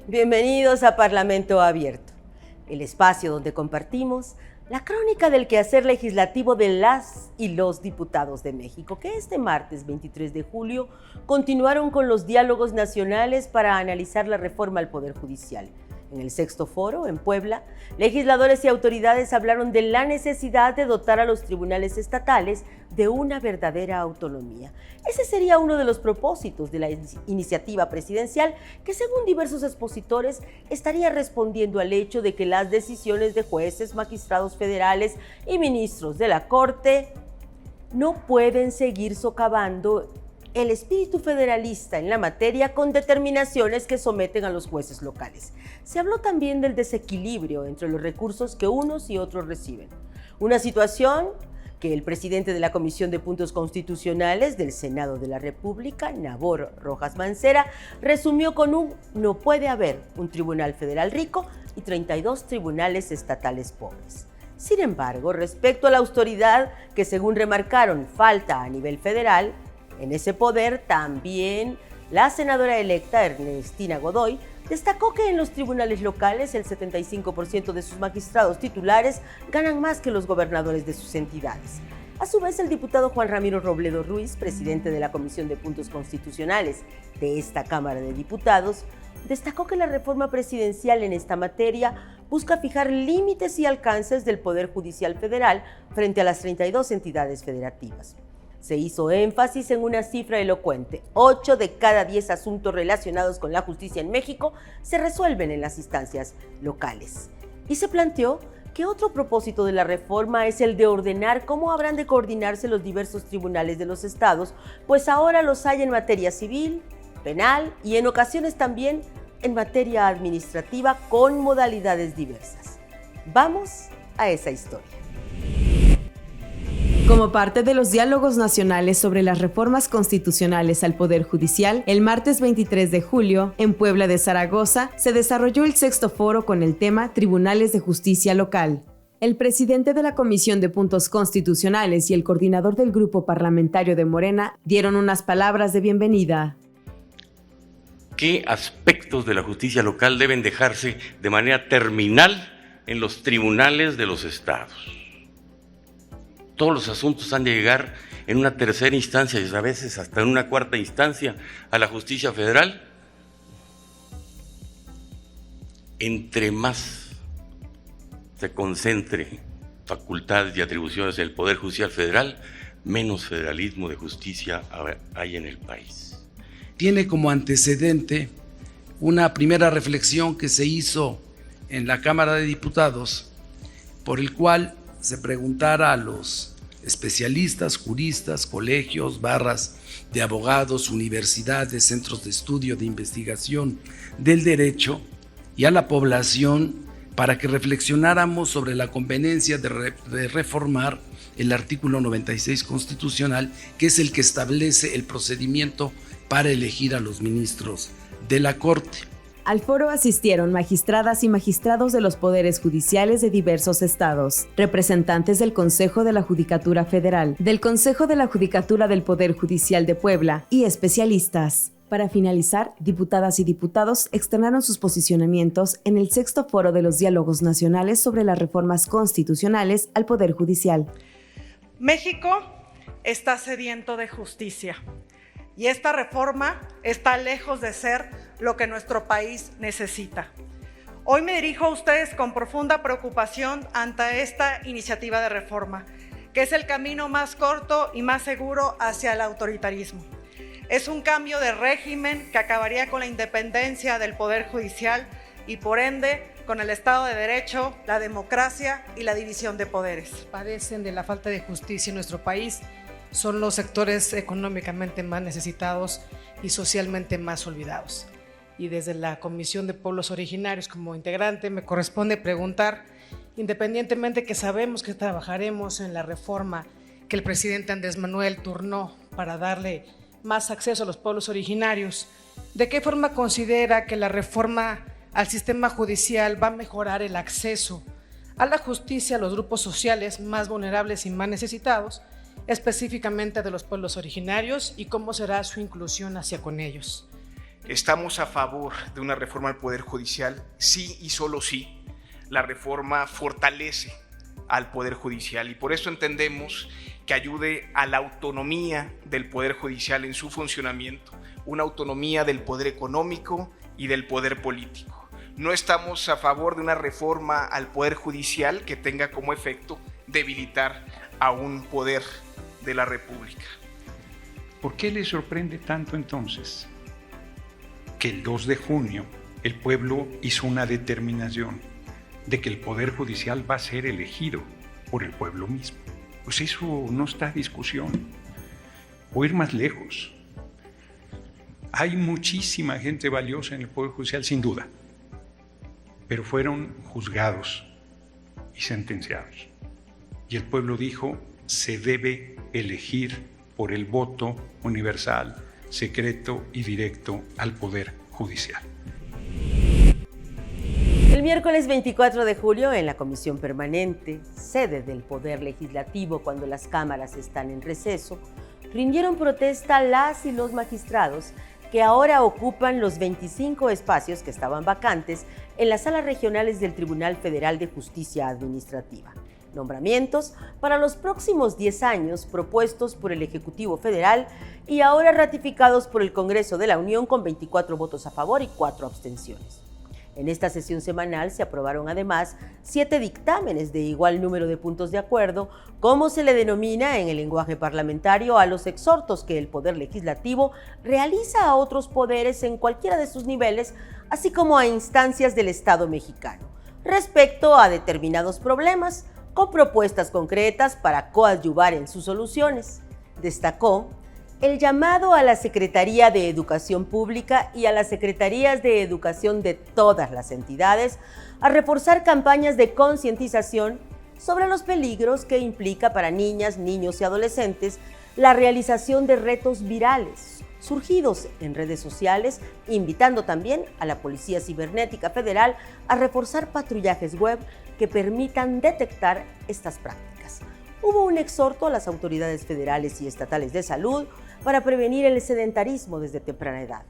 Bienvenidos a Parlamento Abierto, el espacio donde compartimos la crónica del quehacer legislativo de las y los diputados de México, que este martes 23 de julio continuaron con los diálogos nacionales para analizar la reforma al Poder Judicial. En el sexto foro, en Puebla, legisladores y autoridades hablaron de la necesidad de dotar a los tribunales estatales de una verdadera autonomía. Ese sería uno de los propósitos de la iniciativa presidencial que, según diversos expositores, estaría respondiendo al hecho de que las decisiones de jueces, magistrados federales y ministros de la Corte no pueden seguir socavando el espíritu federalista en la materia con determinaciones que someten a los jueces locales. Se habló también del desequilibrio entre los recursos que unos y otros reciben. Una situación que el presidente de la Comisión de Puntos Constitucionales del Senado de la República, Nabor Rojas Mancera, resumió con no puede haber un tribunal federal rico y 32 tribunales estatales pobres. Sin embargo, respecto a la autoridad que, según remarcaron, falta a nivel federal, en ese poder también la senadora electa Ernestina Godoy destacó que en los tribunales locales el 75% de sus magistrados titulares ganan más que los gobernadores de sus entidades. A su vez, el diputado Juan Ramiro Robledo Ruiz, presidente de la Comisión de Puntos Constitucionales de esta Cámara de Diputados, destacó que la reforma presidencial en esta materia busca fijar límites y alcances del Poder Judicial Federal frente a las 32 entidades federativas. Se hizo énfasis en una cifra elocuente: 8 de cada 10 asuntos relacionados con la justicia en México se resuelven en las instancias locales. Y se planteó que otro propósito de la reforma es el de ordenar cómo habrán de coordinarse los diversos tribunales de los estados, pues ahora los hay en materia civil, penal y en ocasiones también en materia administrativa con modalidades diversas. Vamos a esa historia. Como parte de los diálogos nacionales sobre las reformas constitucionales al Poder Judicial, el martes 23 de julio, en Puebla de Zaragoza, se desarrolló el sexto foro con el tema Tribunales de Justicia Local. El presidente de la Comisión de Puntos Constitucionales y el coordinador del grupo parlamentario de Morena dieron unas palabras de bienvenida. ¿Qué aspectos de la justicia local deben dejarse de manera terminal en los tribunales de los estados? Todos los asuntos han de llegar en una tercera instancia y a veces hasta en una cuarta instancia a la justicia federal. Entre más se concentre facultades y atribuciones del Poder Judicial Federal, menos federalismo de justicia hay en el país. Tiene como antecedente una primera reflexión que se hizo en la Cámara de Diputados, por el cual se preguntara a los especialistas, juristas, colegios, barras de abogados, universidades, centros de estudio, de investigación del derecho y a la población para que reflexionáramos sobre la conveniencia de reformar el artículo 96 constitucional, que es el que establece el procedimiento para elegir a los ministros de la Corte. Al foro asistieron magistradas y magistrados de los poderes judiciales de diversos estados, representantes del Consejo de la Judicatura Federal, del Consejo de la Judicatura del Poder Judicial de Puebla y especialistas. Para finalizar, diputadas y diputados externaron sus posicionamientos en el sexto foro de los diálogos nacionales sobre las reformas constitucionales al Poder Judicial. México está sediento de justicia. Y esta reforma está lejos de ser lo que nuestro país necesita. Hoy me dirijo a ustedes con profunda preocupación ante esta iniciativa de reforma, que es el camino más corto y más seguro hacia el autoritarismo. Es un cambio de régimen que acabaría con la independencia del Poder Judicial y, por ende, con el Estado de Derecho, la democracia y la división de poderes. Padecen de la falta de justicia en nuestro país. Son los sectores económicamente más necesitados y socialmente más olvidados. Y desde la Comisión de Pueblos Originarios, como integrante, me corresponde preguntar, independientemente que sabemos que trabajaremos en la reforma que el presidente Andrés Manuel turnó para darle más acceso a los pueblos originarios, ¿de qué forma considera que la reforma al sistema judicial va a mejorar el acceso a la justicia a los grupos sociales más vulnerables y más necesitados, específicamente de los pueblos originarios, y cómo será su inclusión hacia con ellos? Estamos a favor de una reforma al Poder Judicial, sí y solo sí. La reforma fortalece al Poder Judicial y por eso entendemos que ayude a la autonomía del Poder Judicial en su funcionamiento, una autonomía del poder económico y del poder político. No estamos a favor de una reforma al Poder Judicial que tenga como efecto debilitar a un poder de la República. ¿Por qué le sorprende tanto entonces que el 2 de junio el pueblo hizo una determinación de que el Poder Judicial va a ser elegido por el pueblo mismo? Pues eso no está a discusión. O ir más lejos. Hay muchísima gente valiosa en el Poder Judicial, sin duda, pero fueron juzgados y sentenciados. Y el pueblo dijo, se debe elegir por el voto universal, secreto y directo al Poder Judicial. El miércoles 24 de julio, en la Comisión Permanente, sede del Poder Legislativo cuando las cámaras están en receso, rindieron protesta las y los magistrados que ahora ocupan los 25 espacios que estaban vacantes en las salas regionales del Tribunal Federal de Justicia Administrativa. Nombramientos para los próximos 10 años propuestos por el Ejecutivo Federal y ahora ratificados por el Congreso de la Unión con 24 votos a favor y 4 abstenciones. En esta sesión semanal se aprobaron además 7 dictámenes de igual número de puntos de acuerdo, como se le denomina en el lenguaje parlamentario a los exhortos que el Poder Legislativo realiza a otros poderes en cualquiera de sus niveles, así como a instancias del Estado mexicano, respecto a determinados problemas, con propuestas concretas para coadyuvar en sus soluciones. Destacó el llamado a la Secretaría de Educación Pública y a las Secretarías de Educación de todas las entidades a reforzar campañas de concientización sobre los peligros que implica para niñas, niños y adolescentes la realización de retos virales surgidos en redes sociales, invitando también a la Policía Cibernética Federal a reforzar patrullajes web que permitan detectar estas prácticas. Hubo un exhorto a las autoridades federales y estatales de salud para prevenir el sedentarismo desde temprana edad.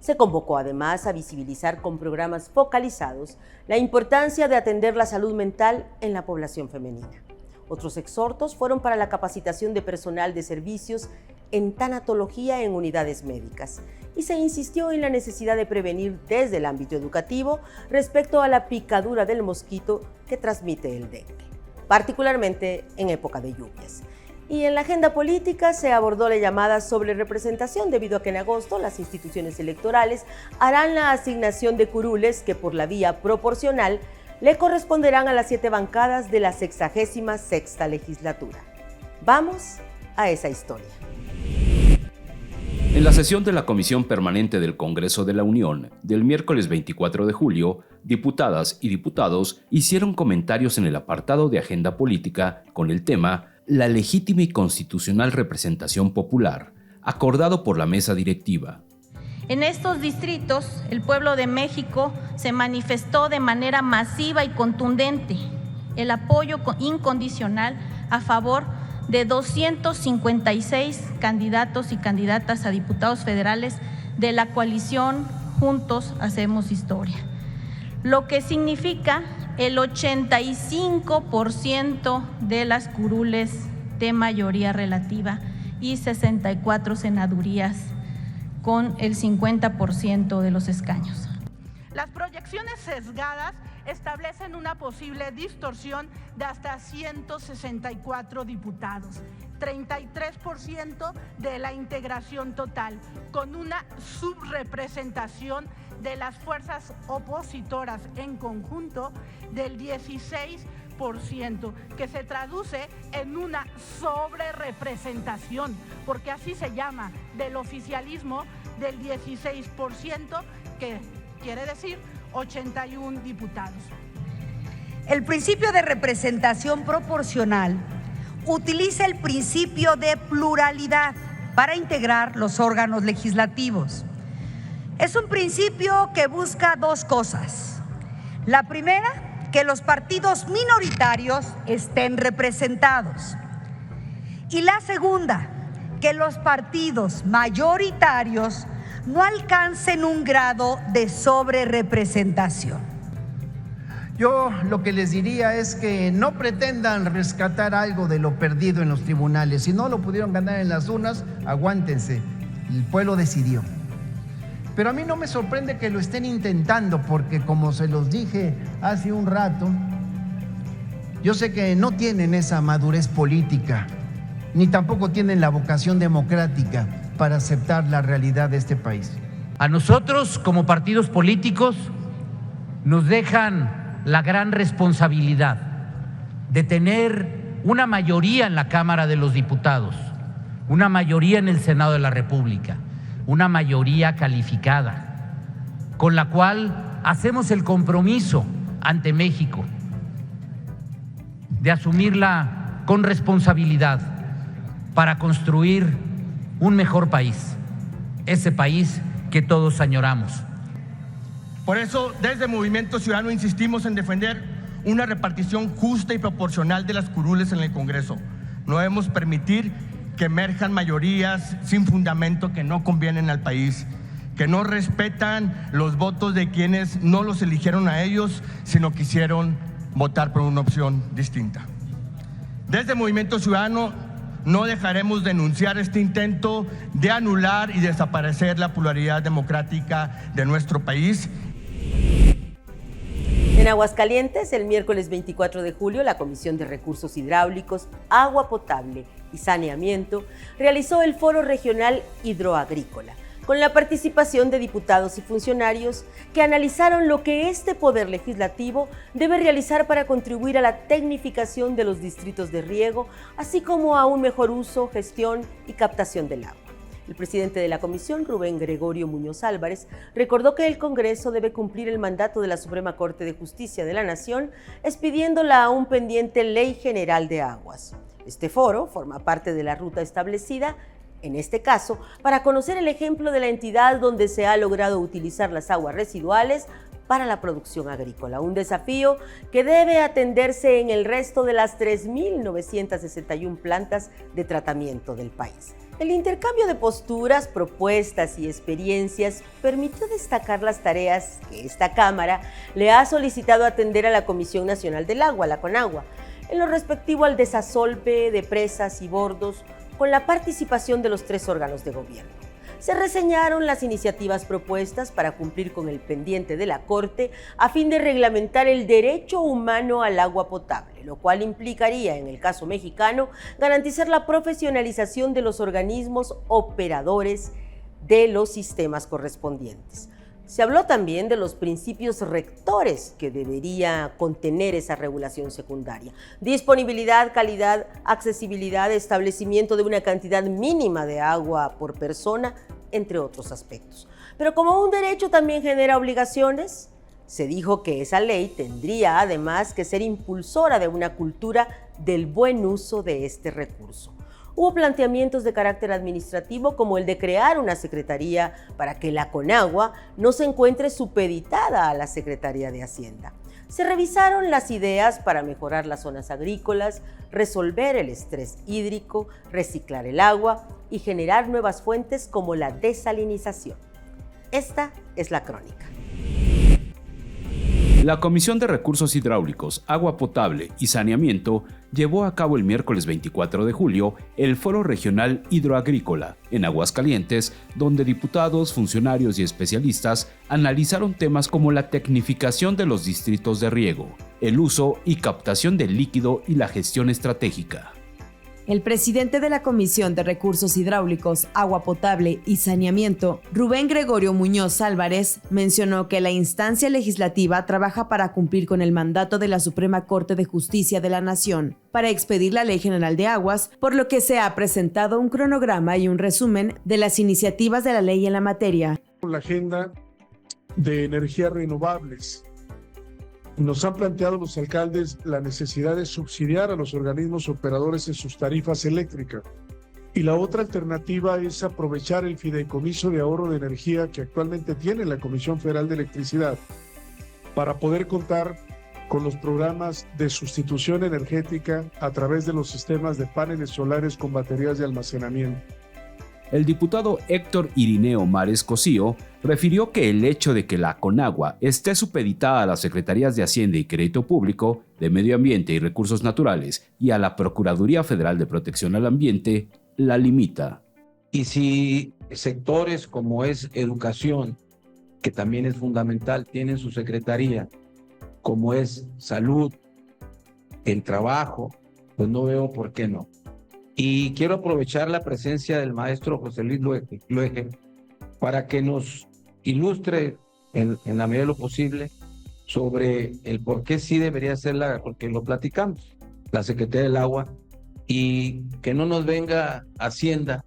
Se convocó además a visibilizar con programas focalizados la importancia de atender la salud mental en la población femenina. Otros exhortos fueron para la capacitación de personal de servicios en tanatología en unidades médicas y se insistió en la necesidad de prevenir desde el ámbito educativo respecto a la picadura del mosquito que transmite el dengue, particularmente en época de lluvias. Y en la agenda política se abordó la llamada sobre representación debido a que en agosto las instituciones electorales harán la asignación de curules que por la vía proporcional le corresponderán a las 7 bancadas de la 66ª legislatura. Vamos a esa historia. En la sesión de la Comisión Permanente del Congreso de la Unión del miércoles 24 de julio, diputadas y diputados hicieron comentarios en el apartado de agenda política con el tema La legítima y constitucional representación popular, acordado por la mesa directiva. En estos distritos, el pueblo de México se manifestó de manera masiva y contundente el apoyo incondicional a favor de 256 candidatos y candidatas a diputados federales de la coalición Juntos Hacemos Historia, lo que significa el 85% de las curules de mayoría relativa y 64 senadurías con el 50% de los escaños. Las proyecciones sesgadas establecen una posible distorsión de hasta 164 diputados, 33% de la integración total, con una subrepresentación de las fuerzas opositoras en conjunto del 16%, que se traduce en una sobrerepresentación, porque así se llama, del oficialismo del 16%, que quiere decir 81 diputados. El principio de representación proporcional utiliza el principio de pluralidad para integrar los órganos legislativos. Es un principio que busca 2 cosas. La primera, que los partidos minoritarios estén representados. Y la segunda, que los partidos mayoritarios no alcancen un grado de sobrerepresentación. Yo lo que les diría es que no pretendan rescatar algo de lo perdido en los tribunales. Si no lo pudieron ganar en las urnas, aguántense. El pueblo decidió. Pero a mí no me sorprende que lo estén intentando, porque como se los dije hace un rato, yo sé que no tienen esa madurez política, ni tampoco tienen la vocación democrática para aceptar la realidad de este país. A nosotros, como partidos políticos, nos dejan la gran responsabilidad de tener una mayoría en la Cámara de los Diputados, una mayoría en el Senado de la República, una mayoría calificada, con la cual hacemos el compromiso ante México de asumirla con responsabilidad para construir un mejor país, ese país que todos añoramos. Por eso, desde Movimiento Ciudadano insistimos en defender una repartición justa y proporcional de las curules en el Congreso. No debemos permitir que emerjan mayorías sin fundamento que no convienen al país, que no respetan los votos de quienes no los eligieron a ellos, sino quisieron votar por una opción distinta. Desde Movimiento Ciudadano no dejaremos de denunciar este intento de anular y desaparecer la pluralidad democrática de nuestro país. En Aguascalientes, el miércoles 24 de julio, la Comisión de Recursos Hidráulicos, Agua Potable y Saneamiento realizó el Foro Regional Hidroagrícola, con la participación de diputados y funcionarios que analizaron lo que este Poder Legislativo debe realizar para contribuir a la tecnificación de los distritos de riego, así como a un mejor uso, gestión y captación del agua. El presidente de la comisión, Rubén Gregorio Muñoz Álvarez, recordó que el Congreso debe cumplir el mandato de la Suprema Corte de Justicia de la Nación, expidiéndola a un pendiente Ley General de Aguas. Este foro forma parte de la ruta establecida, en este caso, para conocer el ejemplo de la entidad donde se ha logrado utilizar las aguas residuales para la producción agrícola, un desafío que debe atenderse en el resto de las 3.961 plantas de tratamiento del país. El intercambio de posturas, propuestas y experiencias permitió destacar las tareas que esta Cámara le ha solicitado atender a la Comisión Nacional del Agua, la CONAGUA, en lo respectivo al desasolve de presas y bordos, con la participación de los 3 órganos de gobierno. Se reseñaron las iniciativas propuestas para cumplir con el pendiente de la Corte a fin de reglamentar el derecho humano al agua potable, lo cual implicaría, en el caso mexicano, garantizar la profesionalización de los organismos operadores de los sistemas correspondientes. Se habló también de los principios rectores que debería contener esa regulación secundaria: disponibilidad, calidad, accesibilidad, establecimiento de una cantidad mínima de agua por persona, entre otros aspectos. Pero como un derecho también genera obligaciones, se dijo que esa ley tendría además que ser impulsora de una cultura del buen uso de este recurso. Hubo planteamientos de carácter administrativo como el de crear una secretaría para que la CONAGUA no se encuentre supeditada a la Secretaría de Hacienda. Se revisaron las ideas para mejorar las zonas agrícolas, resolver el estrés hídrico, reciclar el agua y generar nuevas fuentes como la desalinización. Esta es la crónica. La Comisión de Recursos Hidráulicos, Agua Potable y Saneamiento llevó a cabo el miércoles 24 de julio el Foro Regional Hidroagrícola en Aguascalientes, donde diputados, funcionarios y especialistas analizaron temas como la tecnificación de los distritos de riego, el uso y captación del líquido y la gestión estratégica. El presidente de la Comisión de Recursos Hidráulicos, Agua Potable y Saneamiento, Rubén Gregorio Muñoz Álvarez, mencionó que la instancia legislativa trabaja para cumplir con el mandato de la Suprema Corte de Justicia de la Nación para expedir la Ley General de Aguas, por lo que se ha presentado un cronograma y un resumen de las iniciativas de la ley en la materia. La agenda de energías renovables. Nos han planteado los alcaldes la necesidad de subsidiar a los organismos operadores en sus tarifas eléctricas. Y la otra alternativa es aprovechar el fideicomiso de ahorro de energía que actualmente tiene la Comisión Federal de Electricidad para poder contar con los programas de sustitución energética a través de los sistemas de paneles solares con baterías de almacenamiento. El diputado Héctor Irineo Mares Cosío refirió que el hecho de que la Conagua esté supeditada a las Secretarías de Hacienda y Crédito Público, de Medio Ambiente y Recursos Naturales y a la Procuraduría Federal de Protección al Ambiente, la limita. Y si sectores como es educación, que también es fundamental, tienen su secretaría, como es salud, el trabajo, pues no veo por qué no. Y quiero aprovechar la presencia del maestro José Luis Luege para que nos ilustre en la medida de lo posible sobre el por qué sí debería ser porque lo platicamos, la Secretaría del Agua, y que no nos venga Hacienda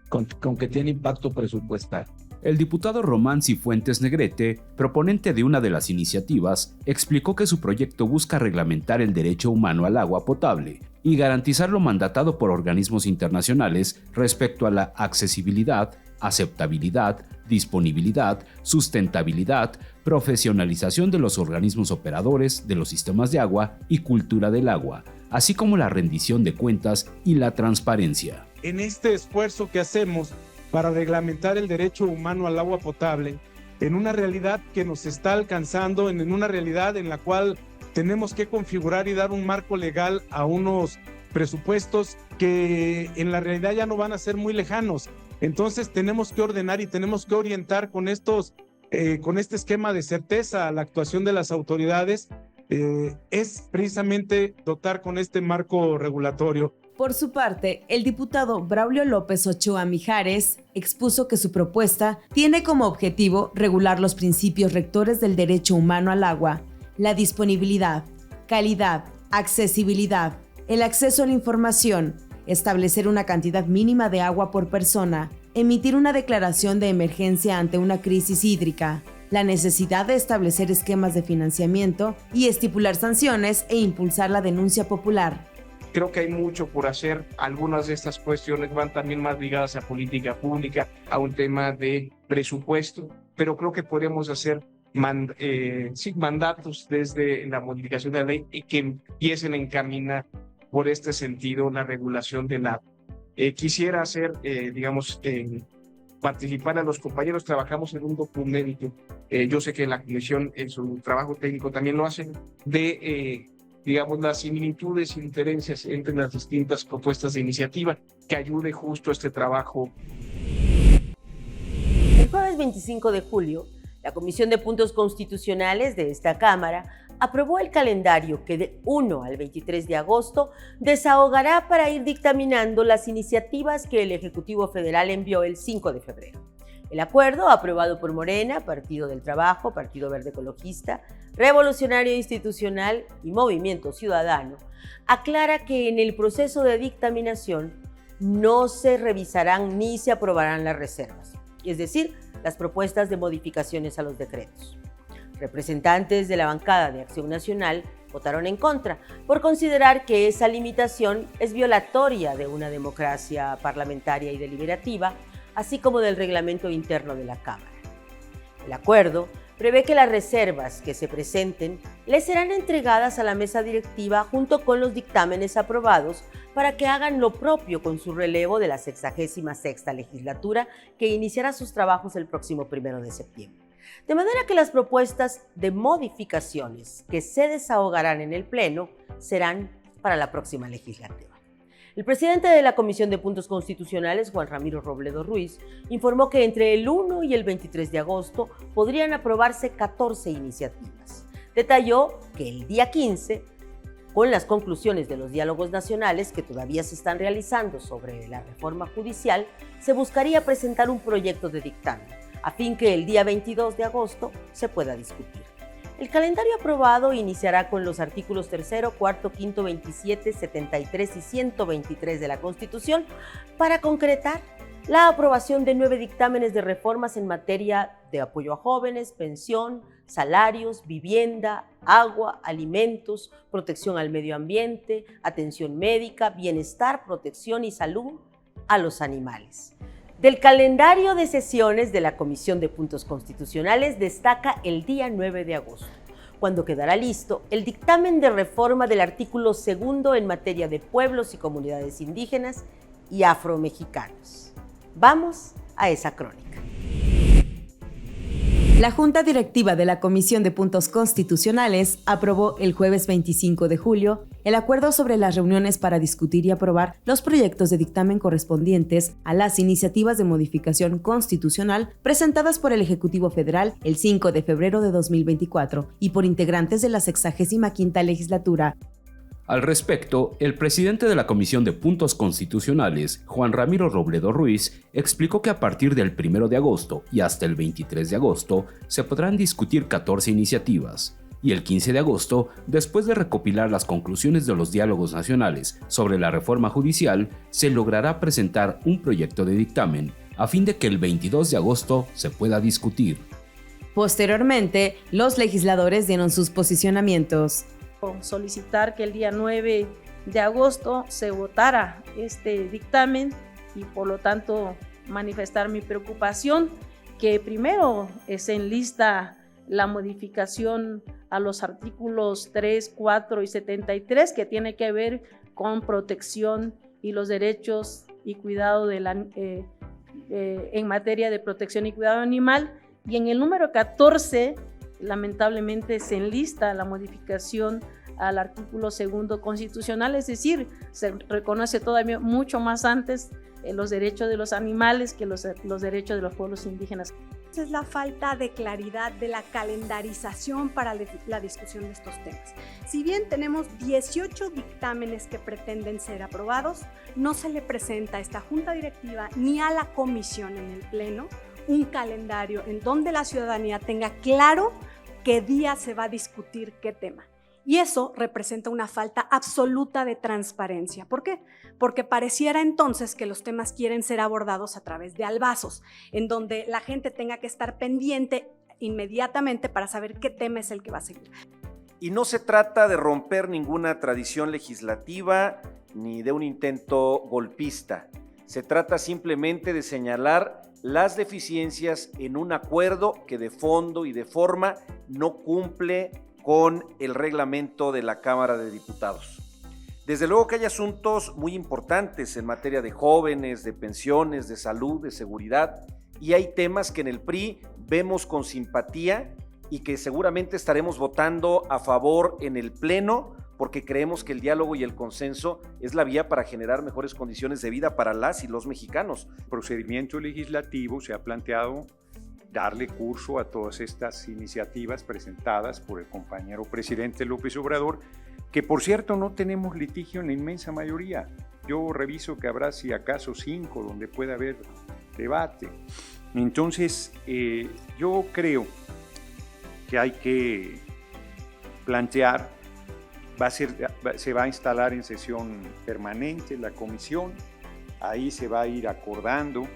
con que tiene impacto presupuestal. El diputado Román Cifuentes Negrete, proponente de una de las iniciativas, explicó que su proyecto busca reglamentar el derecho humano al agua potable y garantizar lo mandatado por organismos internacionales respecto a la accesibilidad, aceptabilidad, disponibilidad, sustentabilidad, profesionalización de los organismos operadores de los sistemas de agua y cultura del agua, así como la rendición de cuentas y la transparencia. En este esfuerzo que hacemos para reglamentar el derecho humano al agua potable, en una realidad que nos está alcanzando, en una realidad en la cual tenemos que configurar y dar un marco legal a unos presupuestos que en la realidad ya no van a ser muy lejanos. Entonces tenemos que ordenar y tenemos que orientar con este esquema de certeza a la actuación de las autoridades, es precisamente dotar con este marco regulatorio. Por su parte, el diputado Braulio López Ochoa Mijares expuso que su propuesta tiene como objetivo regular los principios rectores del derecho humano al agua, la disponibilidad, calidad, accesibilidad, el acceso a la información, establecer una cantidad mínima de agua por persona, emitir una declaración de emergencia ante una crisis hídrica, la necesidad de establecer esquemas de financiamiento y estipular sanciones e impulsar la denuncia popular. Creo que hay mucho por hacer. Algunas de estas cuestiones van también más ligadas a política pública, a un tema de presupuesto, pero creo que podríamos hacer mandatos desde la modificación de la ley y que empiecen a encaminar por este sentido la regulación del agua. Quisiera hacer, participar a los compañeros, trabajamos en un documento, yo sé que la comisión en su trabajo técnico también lo hace, de las similitudes y diferencias entre las distintas propuestas de iniciativa que ayude justo a este trabajo. El jueves 25 de julio, la Comisión de Puntos Constitucionales de esta Cámara aprobó el calendario que de 1 al 23 de agosto desahogará para ir dictaminando las iniciativas que el Ejecutivo Federal envió el 5 de febrero. El acuerdo, aprobado por Morena, Partido del Trabajo, Partido Verde Ecologista, Revolucionario Institucional y Movimiento Ciudadano, aclara que en el proceso de dictaminación no se revisarán ni se aprobarán las reservas, es decir, las propuestas de modificaciones a los decretos. Representantes de la bancada de Acción Nacional votaron en contra por considerar que esa limitación es violatoria de una democracia parlamentaria y deliberativa, así como del reglamento interno de la Cámara. El acuerdo prevé que las reservas que se presenten les serán entregadas a la mesa directiva junto con los dictámenes aprobados para que hagan lo propio con su relevo de la 66ª legislatura que iniciará sus trabajos el próximo 1 de septiembre. De manera que las propuestas de modificaciones que se desahogarán en el Pleno serán para la próxima legislatura. El presidente de la Comisión de Puntos Constitucionales, Juan Ramiro Robledo Ruiz, informó que entre el 1 y el 23 de agosto podrían aprobarse 14 iniciativas. Detalló que el día 15, con las conclusiones de los diálogos nacionales que todavía se están realizando sobre la reforma judicial, se buscaría presentar un proyecto de dictamen, a fin que el día 22 de agosto se pueda discutir. El calendario aprobado iniciará con los artículos 3, 4, 5, 27, 73 y 123 de la Constitución para concretar la aprobación de 9 dictámenes de reformas en materia de apoyo a jóvenes, pensión, salarios, vivienda, agua, alimentos, protección al medio ambiente, atención médica, bienestar, protección y salud a los animales. Del calendario de sesiones de la Comisión de Puntos Constitucionales destaca el día 9 de agosto, cuando quedará listo el dictamen de reforma del artículo 2 en materia de pueblos y comunidades indígenas y afromexicanos. Vamos a esa crónica. La Junta Directiva de la Comisión de Puntos Constitucionales aprobó el jueves 25 de julio el acuerdo sobre las reuniones para discutir y aprobar los proyectos de dictamen correspondientes a las iniciativas de modificación constitucional presentadas por el Ejecutivo Federal el 5 de febrero de 2024 y por integrantes de la 65ª legislatura. Al respecto, el presidente de la Comisión de Puntos Constitucionales, Juan Ramiro Robledo Ruiz, explicó que a partir del 1 de agosto y hasta el 23 de agosto se podrán discutir 14 iniciativas, y el 15 de agosto, después de recopilar las conclusiones de los diálogos nacionales sobre la reforma judicial, se logrará presentar un proyecto de dictamen, a fin de que el 22 de agosto se pueda discutir. Posteriormente, los legisladores dieron sus posicionamientos. Solicitar que el día 9 de agosto se votara este dictamen y por lo tanto manifestar mi preocupación que primero se enlista la modificación a los artículos 3, 4 y 73 que tiene que ver con protección y los derechos y cuidado de en materia de protección y cuidado animal, y en el número 14 lamentablemente se enlista la modificación al artículo 2 constitucional, es decir, se reconoce todavía mucho más antes los derechos de los animales que los derechos de los pueblos indígenas. Es la falta de claridad de la calendarización para la discusión de estos temas. Si bien tenemos 18 dictámenes que pretenden ser aprobados, no se le presenta a esta Junta Directiva ni a la Comisión en el Pleno un calendario en donde la ciudadanía tenga claro qué día se va a discutir qué tema. Y eso representa una falta absoluta de transparencia. ¿Por qué? Porque pareciera entonces que los temas quieren ser abordados a través de albazos, en donde la gente tenga que estar pendiente inmediatamente para saber qué tema es el que va a seguir. Y no se trata de romper ninguna tradición legislativa ni de un intento golpista. Se trata simplemente de señalar las deficiencias en un acuerdo que de fondo y de forma no cumple con el reglamento de la Cámara de Diputados. Desde luego que hay asuntos muy importantes en materia de jóvenes, de pensiones, de salud, de seguridad, y hay temas que en el PRI vemos con simpatía y que seguramente estaremos votando a favor en el Pleno, porque creemos que el diálogo y el consenso es la vía para generar mejores condiciones de vida para las y los mexicanos. El procedimiento legislativo se ha planteado darle curso a todas estas iniciativas presentadas por el compañero presidente López Obrador, que por cierto no tenemos litigio en la inmensa mayoría. Yo reviso que habrá si acaso 5 donde pueda haber debate. Entonces, yo creo que hay que plantear, se va a instalar en sesión permanente la comisión, ahí se va a ir acordando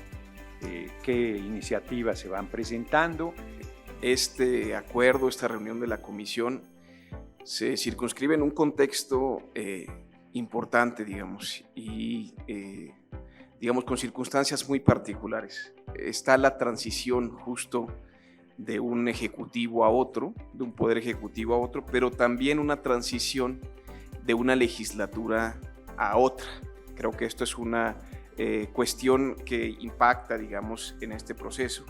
qué iniciativas se van presentando. Este acuerdo, esta reunión de la comisión se circunscribe en un contexto importante, digamos, y digamos con circunstancias muy particulares. Está la transición justo de un ejecutivo a otro, de un poder ejecutivo a otro, pero también una transición de una legislatura a otra. Creo que esto es una cuestión que impacta, digamos, en este proceso.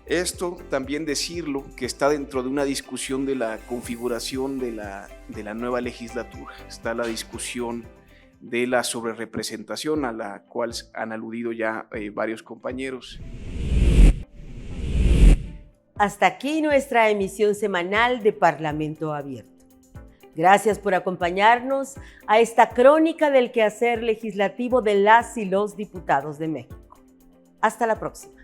Esto también decirlo que está dentro de una discusión de la configuración de la nueva legislatura. Está la discusión de la sobrerepresentación a la cual han aludido ya varios compañeros. Hasta aquí nuestra emisión semanal de Parlamento Abierto. Gracias por acompañarnos a esta crónica del quehacer legislativo de las y los diputados de México. Hasta la próxima.